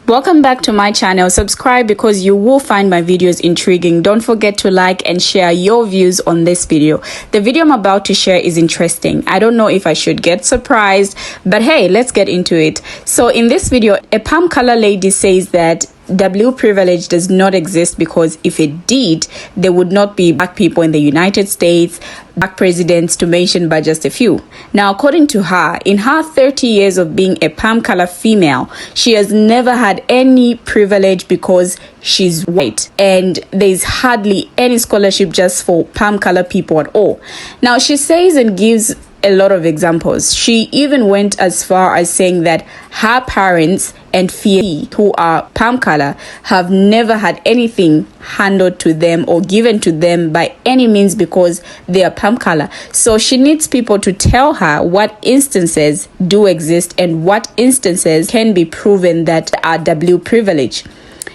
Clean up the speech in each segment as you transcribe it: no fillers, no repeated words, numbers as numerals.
Welcome back to my channel. Subscribe because you will find my videos intriguing. Don't forget to like and share your views on this video. The video I'm about to share is interesting. I don't know if I should get surprised, but hey, let's get into it. So in this video, a palm color lady says that W privilege does not exist because if it did, there would not be black people in the United States, black presidents to mention but just a few. Now, according to her, in her 30 years of being a palm color female, she has never had any privilege because she's white, and there's hardly any scholarship just for palm color people at all. Now, she says and gives a lot of examples. She even went as far as saying that her parents and Fie, who are palm color, have never had anything handed to them or given to them by any means because they are palm color. So she needs people to tell her what instances do exist and what instances can be proven that are W privilege.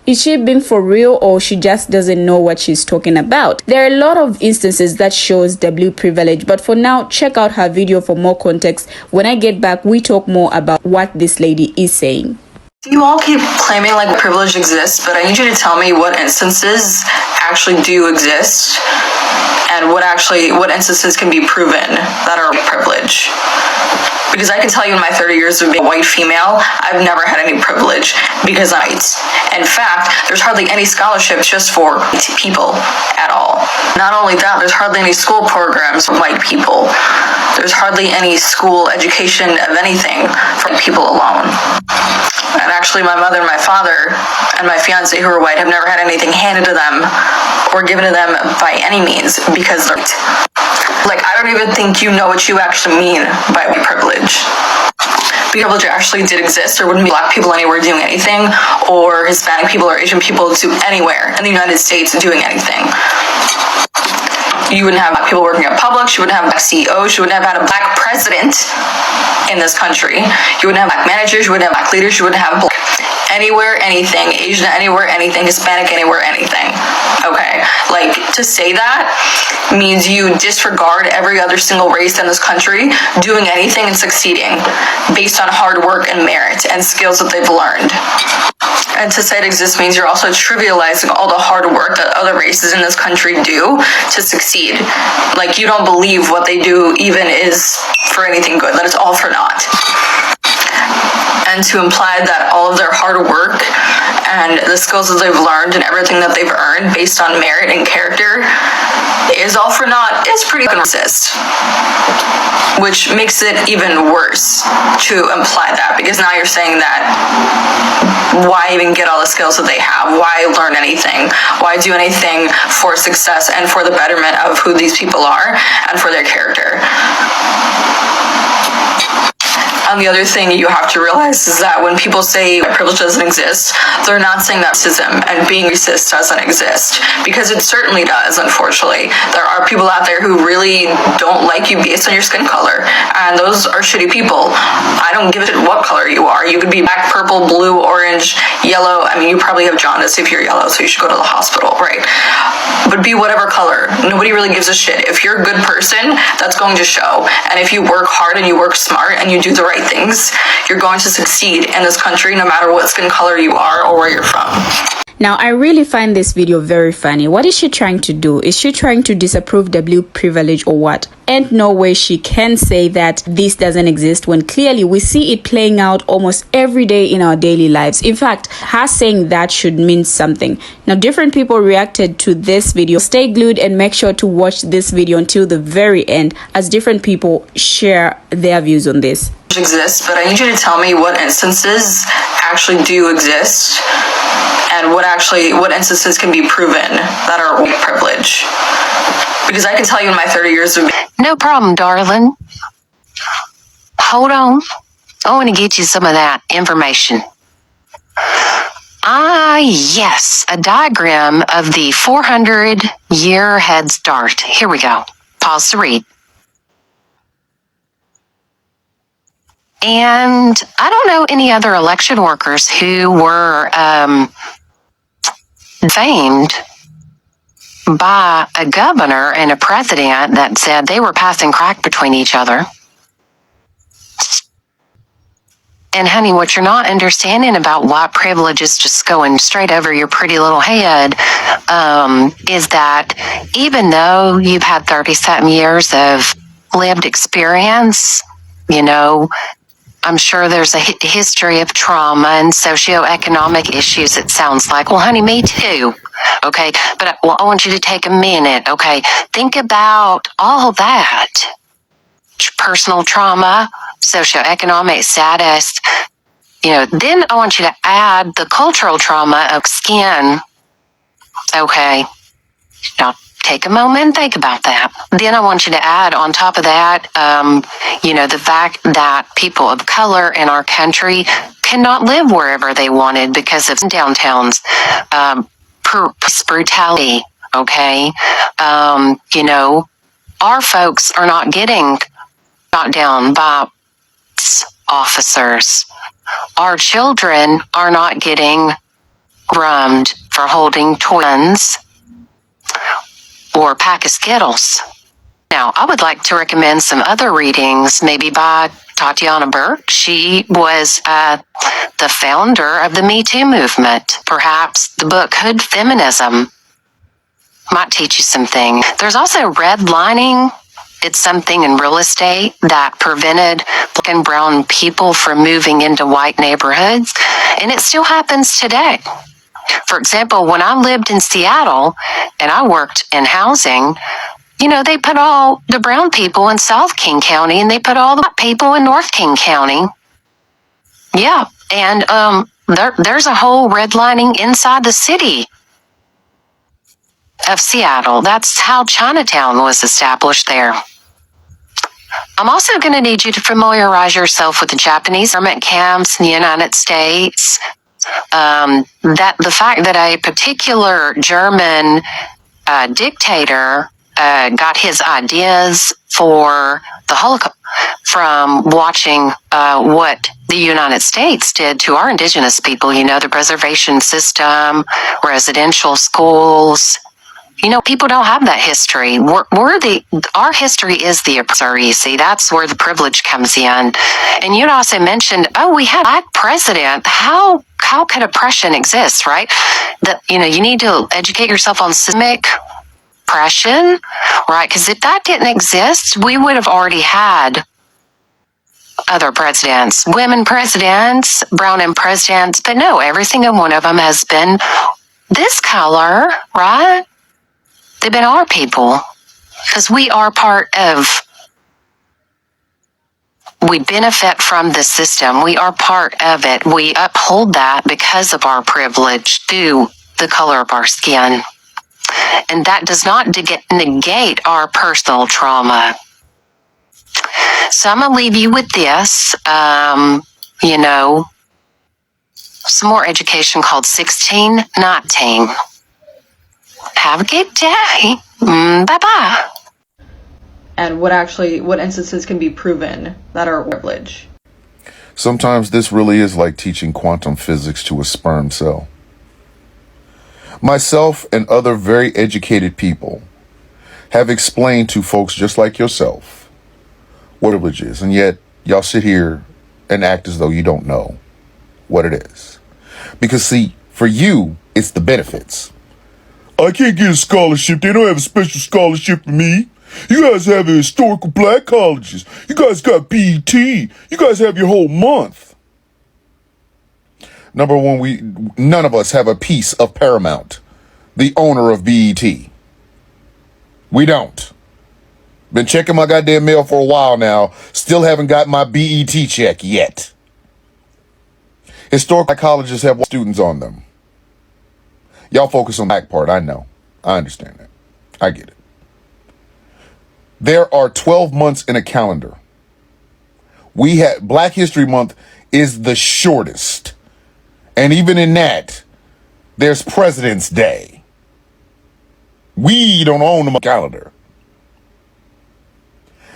Is she being for real, or she just doesn't know what she's talking about? There are a lot of instances that shows W privilege, but for now, check out her video for more context. When I get back, we talk more about what this lady is saying. You all keep claiming like privilege exists, but I need you to tell me what instances actually do exist and what instances can be proven that are privilege. Because I can tell you in my 30 years of being a white female, I've never had any privilege because I'm white. In fact, there's hardly any scholarships just for white people at all. Not only that, there's hardly any school programs for white people. There's hardly any school education of anything for white people alone. And actually, my mother and my father and my fiance who are white have never had anything handed to them or given to them by any means because they're white. Like, I don't even think you know what you actually mean by white privilege. Privilege actually did exist. There wouldn't be black people anywhere doing anything, or Hispanic people or Asian people to anywhere in the United States doing anything. You wouldn't have black people working at Publix. You wouldn't have black CEOs. You wouldn't have had a black president in this country. You wouldn't have black managers. You wouldn't have black leaders. You wouldn't have black anywhere, anything, Asian anywhere, anything, Hispanic anywhere, anything. Okay, like, to say that means you disregard every other single race in this country doing anything and succeeding based on hard work and merit and skills that they've learned. And to say it exists means you're also trivializing all the hard work that other races in this country do to succeed. Like, you don't believe what they do even is for anything good, that it's all for naught. And to imply that all of their hard work and the skills that they've learned and everything that they've earned based on merit and character is all for naught is pretty racist. Which makes it even worse to imply that, because now you're saying that why even get all the skills that they have? Why learn anything? Why do anything for success and for the betterment of who these people are and for their character? And the other thing you have to realize is that when people say privilege doesn't exist, they're not saying that racism and being racist doesn't exist, because it certainly does, unfortunately. There are people out there who really don't like you based on your skin color, and those are shitty people. I don't give a shit what color you are. You could be black, purple, blue, orange, yellow. I mean, you probably have jaundice if you're yellow, so you should go to the hospital, right? But be whatever color. Nobody really gives a shit. If you're a good person, that's going to show. And if you work hard and you work smart and you do the right things, you're going to succeed in this country no matter what skin color you are or where you're from. Now, I really find this video very funny. What is she trying to do? Is she trying to disapprove W privilege or what? And no way she can say that this doesn't exist when clearly we see it playing out almost every day in our daily lives. In fact, her saying that should mean something. Now, different people reacted to this video. Stay glued and make sure to watch this video until the very end as different people share their views on this. Exists, but I need you to tell me what instances actually do exist and what instances can be proven that are white privilege. Because I can tell you in my 30 years of... No problem, darling. Hold on. I want to get you some of that information. Yes, a diagram of the 400-year head start. Here we go. Pause to read. And I don't know any other election workers who were famed by a governor and a president that said they were passing crack between each other. And honey, what you're not understanding about white privilege is just going straight over your pretty little head, is that even though you've had 30-something years of lived experience, you know, I'm sure there's a history of trauma and socioeconomic issues, it sounds like. Well, honey, me too. Okay. But I want you to take a minute. Okay. Think about all that. Personal trauma, socioeconomic status. You know, then I want you to add the cultural trauma of skin. Okay. Now take a moment and think about that. Then I want you to add on top of that, you know, the fact that people of color in our country cannot live wherever they wanted because of downtowns, brutality. Okay. You know, our folks are not getting shot down by officers. Our children are not getting grummed for holding twins or a pack of Skittles. Now, I would like to recommend some other readings, maybe by Tatiana Burke. She was the founder of the Me Too movement. Perhaps the book Hood Feminism might teach you something. There's also redlining. It's something in real estate that prevented black and brown people from moving into white neighborhoods, and it still happens today. For example, when I lived in Seattle and I worked in housing, you know, they put all the brown people in South King County and they put all the white people in North King County. Yeah, and there's a whole redlining inside the city of Seattle. That's how Chinatown was established there. I'm also going to need you to familiarize yourself with the Japanese internment camps in the United States. That the fact that a particular German dictator got his ideas for the Holocaust from watching what the United States did to our indigenous people, you know, the reservation system, residential schools. You know, people don't have that history. Our history is the oppressor, you see. That's where the privilege comes in. And you'd also mentioned, we had a black president. How could oppression exist, right? That, you know, you need to educate yourself on systemic oppression, right? Because if that didn't exist, we would have already had other presidents, women presidents, brown and presidents. But no, every single one of them has been this color, right? They've been our people because we are we benefit from the system. We are part of it. We uphold that because of our privilege through the color of our skin. And that does not negate our personal trauma. So I'm going to leave you with this, you know, some more education called 1619. Have a good day. Bye-bye. And what instances can be proven that are privilege. Sometimes this really is like teaching quantum physics to a sperm cell. Myself and other very educated people have explained to folks just like yourself what privilege is, and yet y'all sit here and act as though you don't know what it is. Because see, for you, it's the benefits. I can't get a scholarship. They don't have a special scholarship for me. You guys have historical black colleges. You guys got BET. You guys have your whole month. Number one, none of us have a piece of Paramount, the owner of BET. We don't. Been checking my goddamn mail for a while now. Still haven't got my BET check yet. Historical colleges have students on them. Y'all focus on the black part. I know. I understand that. I get it. There are 12 months in a calendar. Black History Month is the shortest. And even in that, there's President's Day. We don't own the calendar.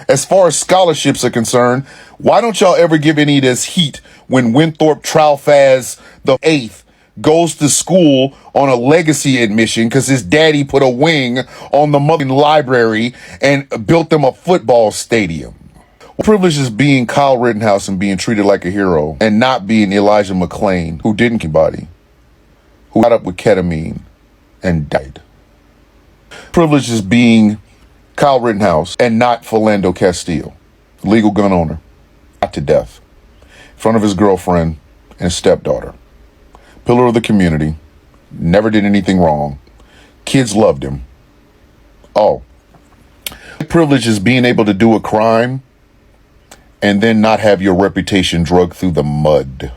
As far as scholarships are concerned, why don't y'all ever give any of this heat when Winthrop Tralfaz the 8th goes to school on a legacy admission because his daddy put a wing on the motherfucking library and built them a football stadium? What privilege is being Kyle Rittenhouse and being treated like a hero and not being Elijah McClain, who didn't kill anybody, who got up with ketamine and died? Privilege is being Kyle Rittenhouse and not Philando Castile, legal gun owner, shot to death in front of his girlfriend and his stepdaughter. Pillar of the community, never did anything wrong. Kids loved him. Oh, privilege is being able to do a crime and then not have your reputation dragged through the mud.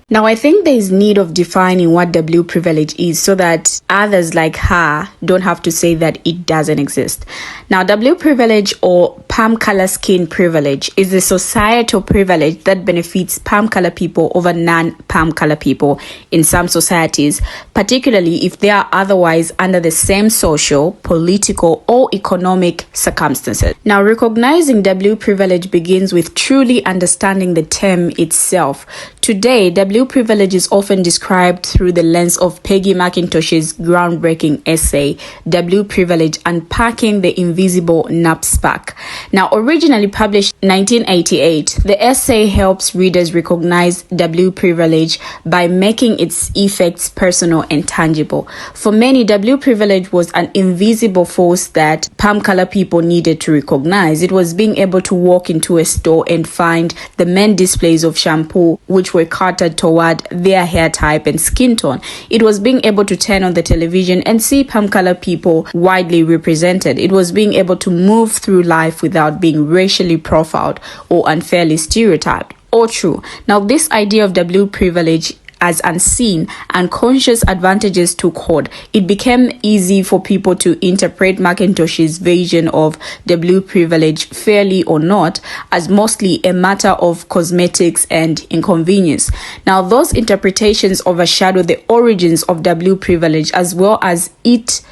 Now, I think there is need of defining what W privilege is so that others like her don't have to say that it doesn't exist. Now, W privilege or palm color skin privilege is a societal privilege that benefits palm color people over non-palm color people in some societies, particularly if they are otherwise under the same social, political, or economic circumstances. Now, recognizing W privilege begins with truly understanding the term itself. Today, W privilege is often described through the lens of Peggy McIntosh's groundbreaking essay, W Privilege: Unpacking the Invisible Knapsack. Now, originally published in 1988, the essay helps readers recognize W privilege by making its effects personal and tangible. For many, W privilege was an invisible force that palm color people needed to recognize. It was being able to walk into a store and find the main displays of shampoo, which were catered toward their hair type and skin tone. It was being able to turn on the television and see palm color people widely represented. It was being able to move through life without being racially profiled or unfairly stereotyped. Or true. Now, this idea of W privilege as unseen and conscious advantages took hold. It became easy for people to interpret McIntosh's version of W privilege, fairly or not, as mostly a matter of cosmetics and inconvenience. Now, those interpretations overshadow the origins of W privilege as well as its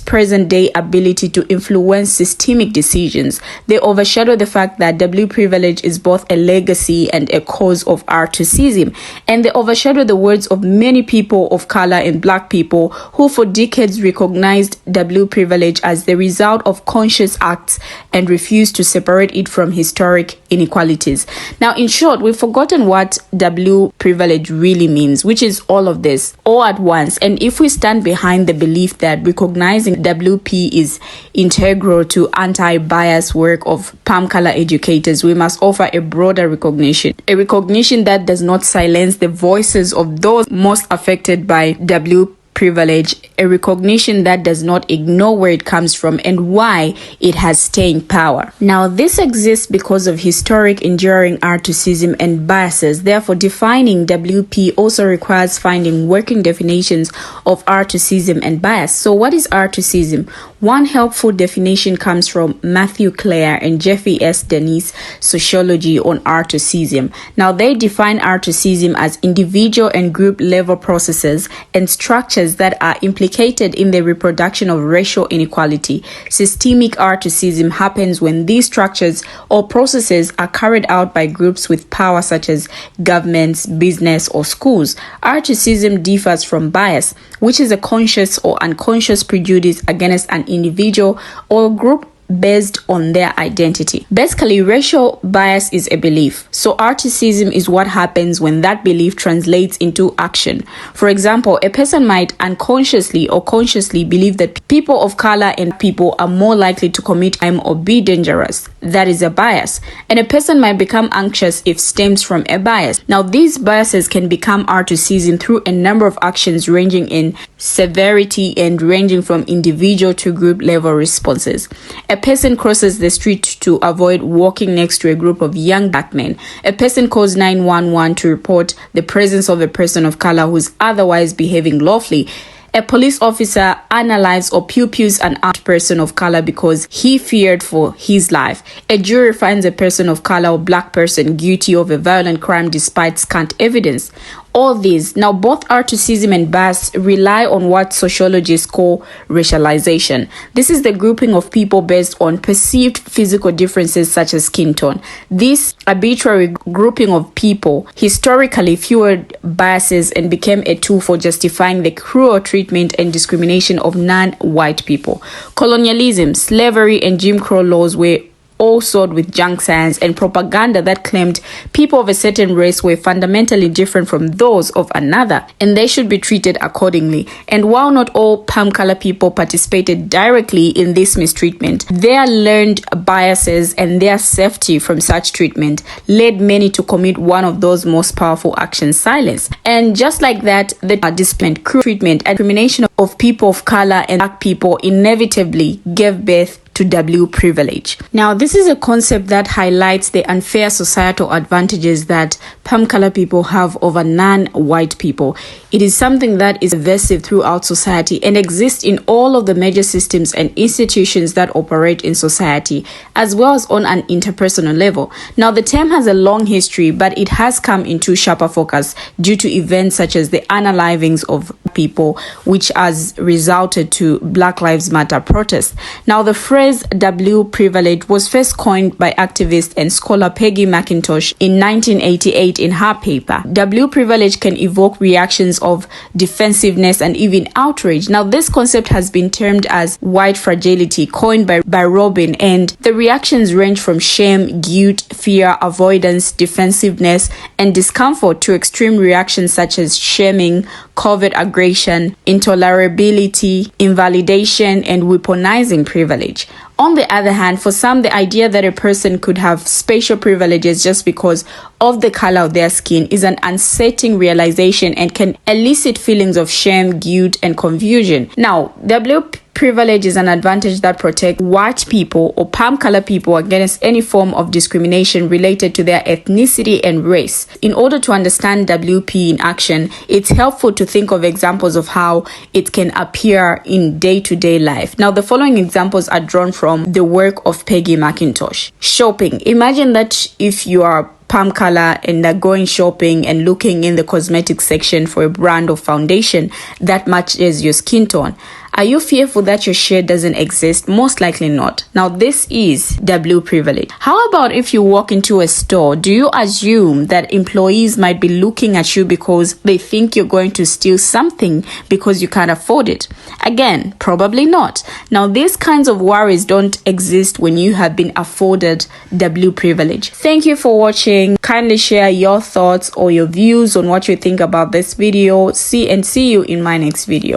present-day ability to influence systemic decisions. They overshadow the fact that W privilege is both a legacy and a cause of articism, and they overshadow the words of many people of color and Black people who for decades recognized W privilege as the result of conscious acts and refused to separate it from historic inequalities. Now, in short, we've forgotten what W privilege really means, which is all of this, all at once. And if we stand behind the belief that recognizing WP is integral to anti-bias work of palm color educators, we must offer a broader recognition, a recognition that does not silence the voices of those most affected by W privilege, a recognition that does not ignore where it comes from and why it has staying power. Now, this exists because of historic enduring articism and biases. Therefore, defining WP also requires finding working definitions of articism and bias. So what is articism? One helpful definition comes from Matthew Clare and Jeffrey S. Dennis, Sociology on Articism. Now, they define articism as individual and group level processes and structures that are implicated in the reproduction of racial inequality. Systemic articism happens when these structures or processes are carried out by groups with power such as governments, business, or schools. Articism differs from bias, which is a conscious or unconscious prejudice against an individual or group based on their identity. Basically, racial bias is a belief. So articism is what happens when that belief translates into action. For example, a person might unconsciously or consciously believe that people of color and people are more likely to commit crime or be dangerous. That is a bias. And a person might become anxious if stems from a bias. Now, these biases can become articism through a number of actions ranging in severity and ranging from individual to group level responses. A person crosses the street to avoid walking next to a group of young Black men. A person calls 911 to report the presence of a person of color who is otherwise behaving lawfully. A police officer analyzes or pew-pews an armed person of color because he feared for his life. A jury finds a person of color or Black person guilty of a violent crime despite scant evidence. All these, now both articism and bias rely on what sociologists call racialization. This is the grouping of people based on perceived physical differences such as skin tone. This arbitrary grouping of people historically fueled biases and became a tool for justifying the cruel treatment and discrimination of non-white people. Colonialism, slavery, and Jim Crow laws were all sowed with junk science and propaganda that claimed people of a certain race were fundamentally different from those of another, and they should be treated accordingly. And while not all palm color people participated directly in this mistreatment, their learned biases and their safety from such treatment led many to commit one of those most powerful actions, silence. And just like that, the discipline, treatment, and discrimination of people of color and black people inevitably gave birth to W privilege. Now, this is a concept that highlights the unfair societal advantages that palm color people have over non-white people. It is something that is pervasive throughout society and exists in all of the major systems and institutions that operate in society, as well as on an interpersonal level. Now, the term has a long history, but it has come into sharper focus due to events such as the unalivings of people, which has resulted to Black Lives Matter protests. Now, the phrase W privilege was first coined by activist and scholar Peggy McIntosh in 1988 in her paper. W privilege can evoke reactions of defensiveness and even outrage. Now, this concept has been termed as white fragility, coined by Robin, and the reactions range from shame, guilt, fear, avoidance, defensiveness, and discomfort to extreme reactions such as shaming, covert aggression, intolerability, invalidation, and weaponizing privilege. On the other hand, for some, the idea that a person could have special privileges just because of the color of their skin is an unsettling realization and can elicit feelings of shame, guilt, and confusion. Now, W privilege is an advantage that protects white people or palm color people against any form of discrimination related to their ethnicity and race. In order to understand WP in action, it's helpful to think of examples of how it can appear in day-to-day life. Now, the following examples are drawn from the work of Peggy McIntosh. Shopping. Imagine that if you are palm color and are going shopping and looking in the cosmetics section for a brand of foundation that matches your skin tone. Are you fearful that your shade doesn't exist? Most likely not. Now, this is W privilege. How about if you walk into a store? Do you assume that employees might be looking at you because they think you're going to steal something because you can't afford it? Again, probably not. Now, these kinds of worries don't exist when you have been afforded W privilege. Thank you for watching. Kindly share your thoughts or your views on what you think about this video. See you in my next video.